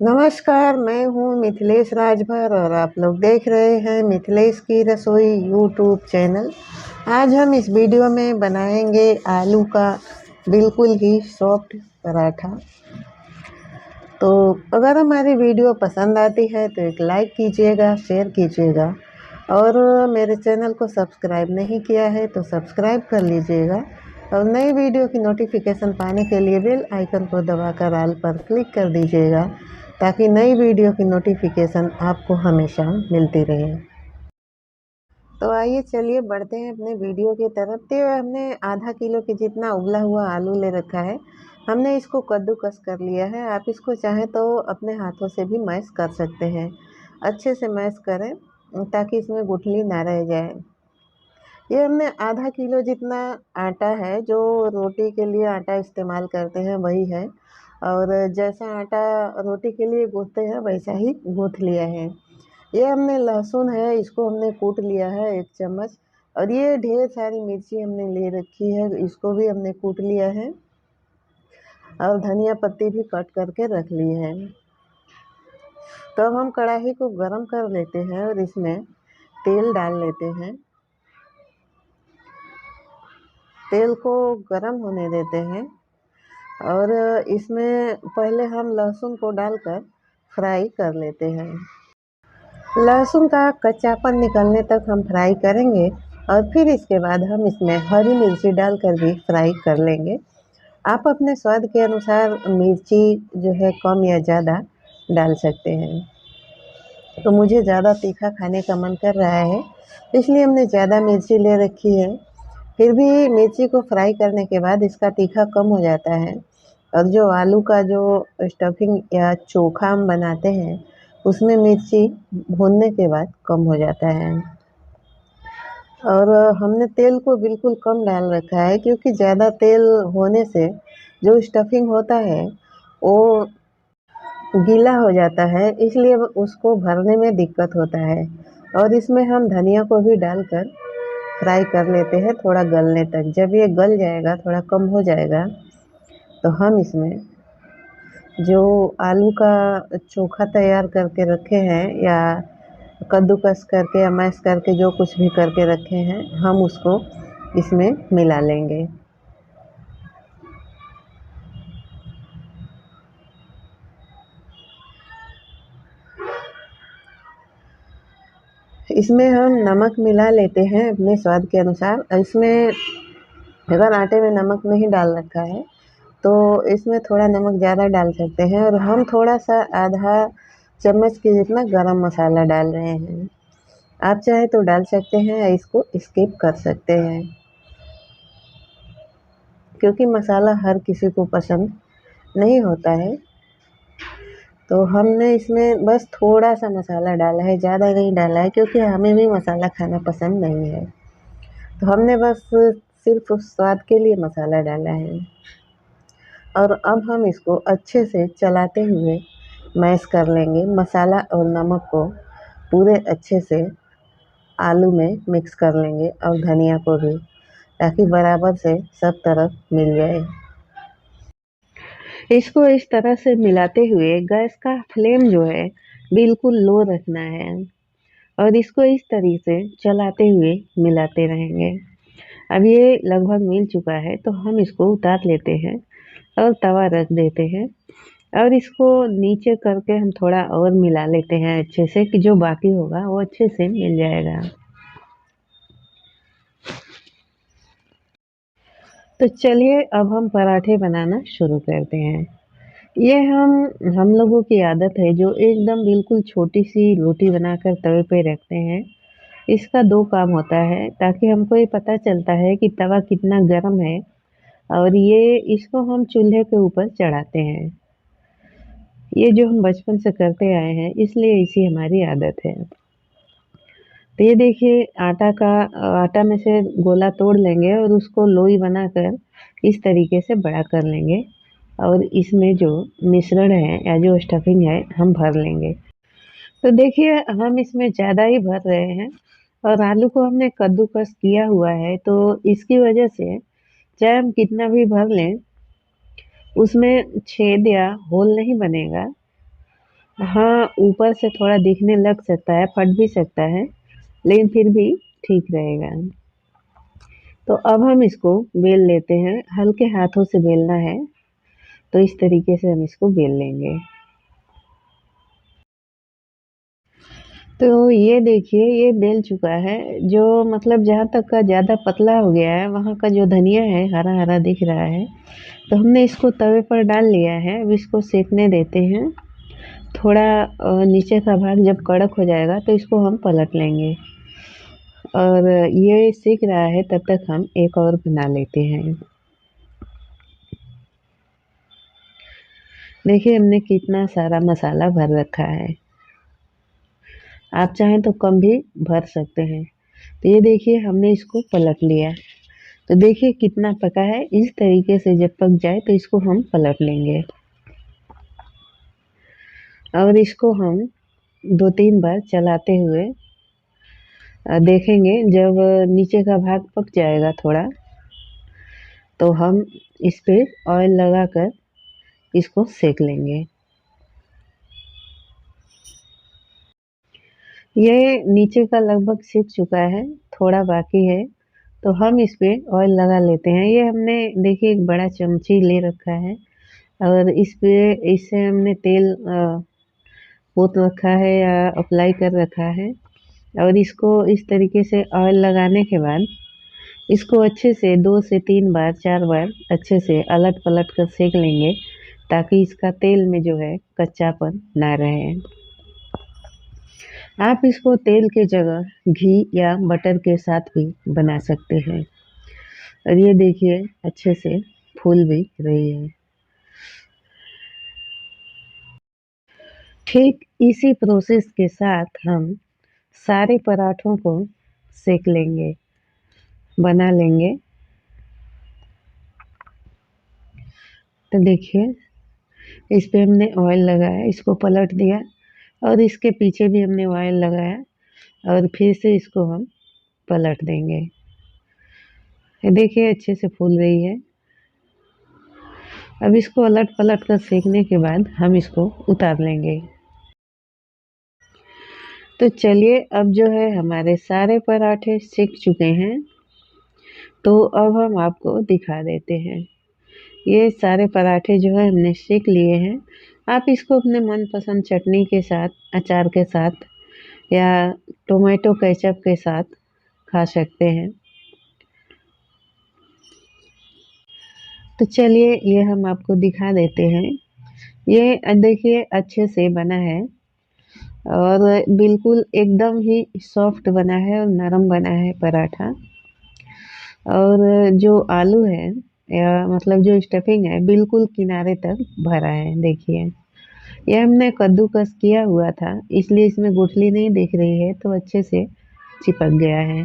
नमस्कार, मैं हूँ मिथिलेश राजभर और आप लोग देख रहे हैं मिथिलेश की रसोई यूट्यूब चैनल। आज हम इस वीडियो में बनाएंगे आलू का बिल्कुल ही सॉफ्ट पराठा। तो अगर हमारी वीडियो पसंद आती है तो एक लाइक कीजिएगा, शेयर कीजिएगा और मेरे चैनल को सब्सक्राइब नहीं किया है तो सब्सक्राइब कर लीजिएगा और नई वीडियो की नोटिफिकेशन पाने के लिए बेल आइकन को दबाकर ऑल पर क्लिक कर दीजिएगा ताकि नई वीडियो की नोटिफिकेशन आपको हमेशा मिलती रहे। तो आइए चलिए बढ़ते हैं अपने वीडियो की तरफ। तो हमने आधा किलो के जितना उबला हुआ आलू ले रखा है। हमने इसको कद्दूकस कर लिया है। आप इसको चाहें तो अपने हाथों से भी मैश कर सकते हैं। अच्छे से मैश करें ताकि इसमें गुठली ना रह जाए। ये हमने आधा किलो जितना आटा है, जो रोटी के लिए आटा इस्तेमाल करते हैं वही है और जैसा आटा रोटी के लिए गूँथते हैं वैसा ही गूँथ लिया है। ये हमने लहसुन है, इसको हमने कूट लिया है 1 चम्मच और ये ढेर सारी मिर्ची हमने ले रखी है, इसको भी हमने कूट लिया है और धनिया पत्ती भी कट करके रख ली है। तो अब हम कढ़ाई को गरम कर लेते हैं और इसमें तेल डाल लेते हैं। तेल को गरम होने देते हैं और इसमें पहले हम लहसुन को डालकर फ्राई कर लेते हैं। लहसुन का कच्चापन निकलने तक हम फ्राई करेंगे और फिर इसके बाद हम इसमें हरी मिर्ची डालकर भी फ्राई कर लेंगे। आप अपने स्वाद के अनुसार मिर्ची जो है कम या ज़्यादा डाल सकते हैं। तो मुझे ज़्यादा तीखा खाने का मन कर रहा है, इसलिए हमने ज़्यादा मिर्ची ले रखी है। फिर भी मिर्ची को फ्राई करने के बाद इसका तीखा कम हो जाता है और जो आलू का जो स्टफिंग या चोखा हम बनाते हैं उसमें मिर्ची भूनने के बाद कम हो जाता है। और हमने तेल को बिल्कुल कम डाल रखा है क्योंकि ज़्यादा तेल होने से जो स्टफिंग होता है वो गीला हो जाता है, इसलिए उसको भरने में दिक्कत होता है। और इसमें हम धनिया को भी डालकर फ्राई कर लेते हैं थोड़ा गलने तक। जब ये गल जाएगा, थोड़ा कम हो जाएगा, तो हम इसमें जो आलू का चोखा तैयार करके रखे हैं या कद्दूकस करके या मैश करके जो कुछ भी करके रखे हैं, हम उसको इसमें मिला लेंगे। इसमें हम नमक मिला लेते हैं अपने स्वाद के अनुसार। इसमें अगर आटे में नमक नहीं डाल रखा है तो इसमें थोड़ा नमक ज़्यादा डाल सकते हैं और हम थोड़ा सा आधा चम्मच के जितना गरम मसाला डाल रहे हैं। आप चाहे तो डाल सकते हैं या इसको स्किप कर सकते हैं क्योंकि मसाला हर किसी को पसंद नहीं होता है। तो हमने इसमें बस थोड़ा सा मसाला डाला है, ज़्यादा नहीं डाला है क्योंकि हमें भी मसाला खाना पसंद नहीं है। तो हमने बस सिर्फ उस स्वाद के लिए मसाला डाला है और अब हम इसको अच्छे से चलाते हुए मैश कर लेंगे। मसाला और नमक को पूरे अच्छे से आलू में मिक्स कर लेंगे और धनिया को भी, ताकि बराबर से सब तरफ मिल जाए। इसको इस तरह से मिलाते हुए गैस का फ्लेम जो है बिल्कुल लो रखना है और इसको इस तरीके से चलाते हुए मिलाते रहेंगे। अब ये लगभग मिल चुका है तो हम इसको उतार लेते हैं और तवा रख देते हैं और इसको नीचे करके हम थोड़ा और मिला लेते हैं अच्छे से कि जो बाकी होगा वो अच्छे से मिल जाएगा। तो चलिए अब हम पराठे बनाना शुरू करते हैं। ये हम लोगों की आदत है जो एकदम बिल्कुल छोटी सी रोटी बनाकर तवे पे रखते हैं। इसका 2 काम होता है ताकि हमको ये पता चलता है कि तवा कितना गर्म है और ये इसको हम चूल्हे के ऊपर चढ़ाते हैं। ये जो हम बचपन से करते आए हैं इसलिए ऐसी हमारी आदत है। तो ये देखिए आटा में से गोला तोड़ लेंगे और उसको लोई बनाकर इस तरीके से बड़ा कर लेंगे और इसमें जो मिश्रण है या जो स्टफिंग है हम भर लेंगे। तो देखिए हम इसमें ज़्यादा ही भर रहे हैं और आलू को हमने कद्दूकस किया हुआ है तो इसकी वजह से चाहे हम कितना भी भर लें उसमें छेद या होल नहीं बनेगा हाँ, ऊपर से थोड़ा दिखने लग सकता है, फट भी सकता है, लेकिन फिर भी ठीक रहेगा। तो अब हम इसको बेल लेते हैं, हल्के हाथों से बेलना है, तो इस तरीके से हम इसको बेल लेंगे। तो ये देखिए, ये बेल चुका है, जो मतलब जहाँ तक का ज़्यादा पतला हो गया है, वहाँ का जो धनिया है हरा-हरा दिख रहा है, तो हमने इसको तवे पर डाल लिया है। अब इसको सेकने देते हैं। थोड़ा नीचे का भाग जब कड़क हो जाएगा तो इसको हम पलट लेंगे, और ये सेक रहा है तब तक हम एक और बना लेते हैं। देखिए हमने कितना सारा मसाला भर रखा है, आप चाहें तो कम भी भर सकते हैं। तो ये देखिए हमने इसको पलट लिया, तो देखिए कितना पका है। इस तरीके से जब पक जाए तो इसको हम पलट लेंगे, और इसको हम 2-3 बार चलाते हुए देखेंगे। जब नीचे का भाग पक जाएगा थोड़ा, तो हम इस पे ऑयल लगाकर इसको सेक लेंगे। ये नीचे का लगभग सिक चुका है, थोड़ा बाकी है, तो हम इस पे ऑयल लगा लेते हैं। ये हमने देखिए एक बड़ा चमची ले रखा है, और इससे हमने तेल पोत रखा है या अप्लाई कर रखा है, और इसको इस तरीके से ऑयल लगाने के बाद इसको अच्छे से 2 से 3 बार 4 बार अच्छे से अलट पलट कर सेक लेंगे, ताकि इसका तेल में जो है कच्चापन ना रहे। आप इसको तेल के जगह घी या बटर के साथ भी बना सकते हैं, और ये देखिए अच्छे से फूल भी रही है। ठीक इसी प्रोसेस के साथ हम सारे पराठों को सेक लेंगे, बना लेंगे। तो देखिए इस पे हमने ऑयल लगाया, इसको पलट दिया, और इसके पीछे भी हमने ऑयल लगाया, और फिर से इसको हम पलट देंगे। ये देखिए अच्छे से फूल रही है। अब इसको अलट पलट कर सेकने के बाद हम इसको उतार लेंगे। तो चलिए अब जो है हमारे सारे पराठे सिक चुके हैं, तो अब हम आपको दिखा देते हैं। ये सारे पराठे जो है हमने सेक लिए हैं। आप इसको अपने मनपसंद चटनी के साथ, अचार के साथ या टोमेटो केचप के साथ खा सकते हैं। तो चलिए ये हम आपको दिखा देते हैं। ये देखिए अच्छे से बना है, और बिल्कुल एकदम ही सॉफ्ट बना है और नरम बना है पराठा। और जो आलू है, या मतलब जो स्टफिंग है, बिल्कुल किनारे तक भरा है। देखिए ये हमने कद्दूकस किया हुआ था, इसलिए इसमें गुठली नहीं दिख रही है, तो अच्छे से चिपक गया है।